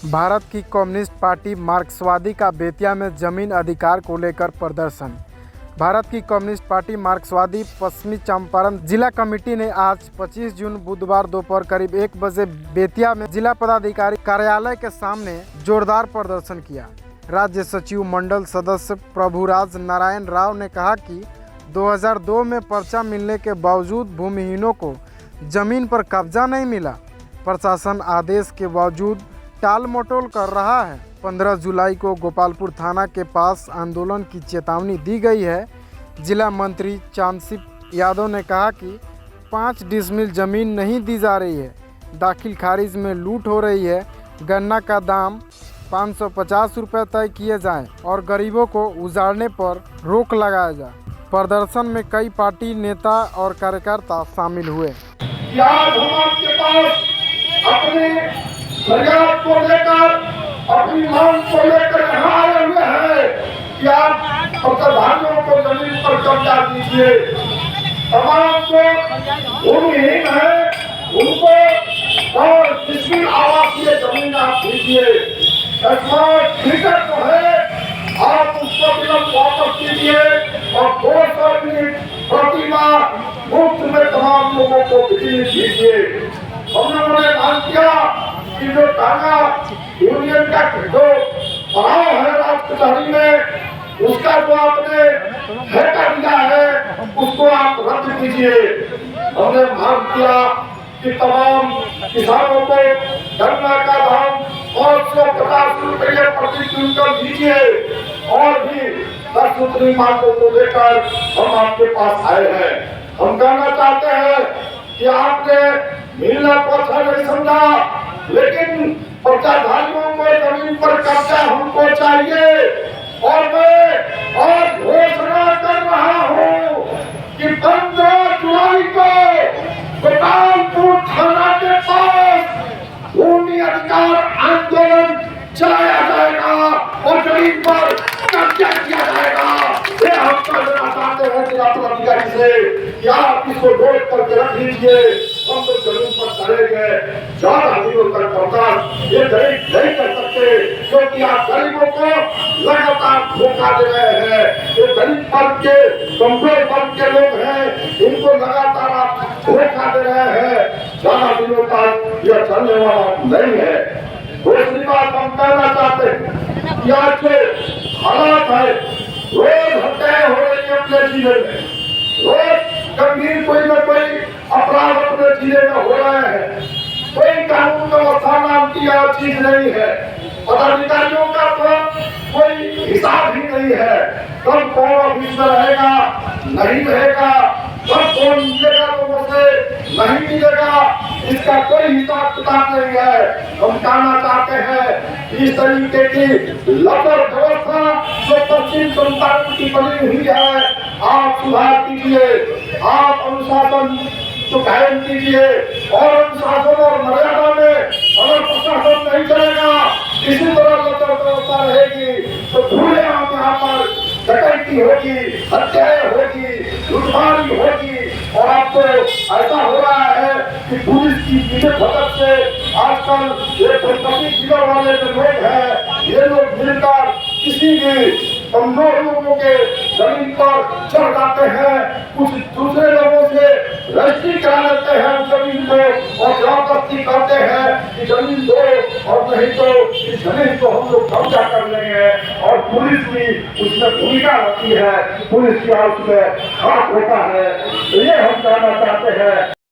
भारत की communist party मार्क्सवादी का बेतिया में जमीन अधिकार को लेकर प्रदर्शन। भारत की कम्युनिस्ट पार्टी मार्क्सवादी पश्चिमी चंपारण जिला कमेटी ने आज 25 जून बुधवार दोपहर करीब 1 बजे बेतिया में जिला पदाधिकारी कार्यालय के सामने जोरदार प्रदर्शन किया। राज्य सचिव मंडल सदस्य प्रभुराज नारायण राव ने कहा कि 2002 में पर्चा मिलने के बावजूद भूमिहीनों को जमीन पर कब्जा नहीं मिला। प्रशासन आदेश के बावजूद टाल मटोल कर रहा है। 15 जुलाई को गोपालपुर थाना के पास आंदोलन की चेतावनी दी गई है। जिला मंत्री चांदसिप यादव ने कहा कि 5 डिसमिल जमीन नहीं दी जा रही है, दाखिल खारिज में लूट हो रही है। गन्ना का दाम 550 रुपये तय किए जाएं और गरीबों को उजाड़ने पर रोक लगाया जाए। प्रदर्शन में कई पार्टी नेता और कार्यकर्ता शामिल हुए। आज हम आपके पास अपने फरियाद को लेकर, अपनी मांग को लेकर यहाँ आए हुए हैं कि आप पट्टाधारियों को जमीन पर कब्जा दीजिए। तमाम जो भूमिहीन है उनको और जिसकी आवासीय जमीन आप दीजिए। टिकट जो है आप उसको विलंब वापस कीजिए और 200 यूनिट प्रति माह मुफ्त में तमाम लोगों को बिजली दीजिए। हम लोगों ने मांग किया कि जो टांगा यूनियन का जो पड़ाव है राजधानी में, उसका जो आपने ठेका दिया है उसको आप रद्द कीजिए। हमने मांग किया कि तमाम किसानों को गन्ना का दाम 550 रुपये प्रति क्विंटल दीजिए और भी 10 दूसरी मांगों को लेकर हम आपके पास आए हैं। हम कहना चाहते हैं कि आपने मिलना को अच्छा नहीं समझा, लेकिन पट्टाधारियों को जमीन पर कब्जा हमको चाहिए। और मैं आज घोषणा कर रहा हूँ कि 15 जुलाई को गोपालपुर थाना के पास भूमि अधिकार आंदोलन चलाया जाएगा और जमीन पर कब्जा किया जाएगा। ये हम कहना चाहते हैं जिला पदाधिकारी से कि आप इसको नोट करके रख लीजिए। हम तो जमीन पर चलेंगे, 4 दिनों तक प्रचार ये गरीब नहीं कर सकते, क्योंकि आप गरीबों को लगातार धोखा दे रहे हैं। ये गरीब वर्ग के, कमजोर वर्ग के लोग हैं, इनको लगातार आप धोखा दे रहे हैं। 4 दिनों तक यह चलने वाला नहीं है। दूसरी बात हम कहना चाहते हैं कि आज जो हालात है, रोज हत्याएं हो रही है अपने जिले में, रोज गंभीर कोई न कोई अपराध अपने जिले में हो रहे हैं। कोई कानून व्यवस्था नाम की यह चीज नहीं है। पदाधिकारियों का तो कोई हिसाब ही नहीं है। कब कौन ऑफिस में रहेगा, नहीं रहेगा, कब कौन मिलेगा लोगों से, नहीं मिलेगा, इसका कोई हिसाब किताब नहीं है। हम कहना चाहते हैं इस तरीके की लबर व्यवस्था जो पश्चिम चंपारण की बनी हुई है, आप सुधार कीजिए, आप अनुशासन तो कायम कीजिए। और अनुशासन और मर्यादा में अगर प्रशासन नहीं चलेगा, इसी तरह लबर व्यवस्था रहेगी तो पूरे यहाँ पर डकैती होगी, हत्याएं होगी, लूटमारी होगी। और अब तो ऐसा हो रहा है कि पुलिस की भगत से आजकल ये प्रति जिला वाले जो लोग हैं, ये लोग मिलकर किसी भी कमजोर लोगों के जमीन पर चढ़ जाते हैं, कुछ दूसरे लोगों से रजिस्ट्री करा लेते हैं उस जमीन को और जबरदस्ती करते हैं कि जमीन दो, और नहीं तो इस जमीन को हम लोग कब्जा कर लेंगे। और पुलिस की उसमें भूमिका होती है, पुलिस की उसमें हाथ होता है। तो ये हम कहना चाहते हैं।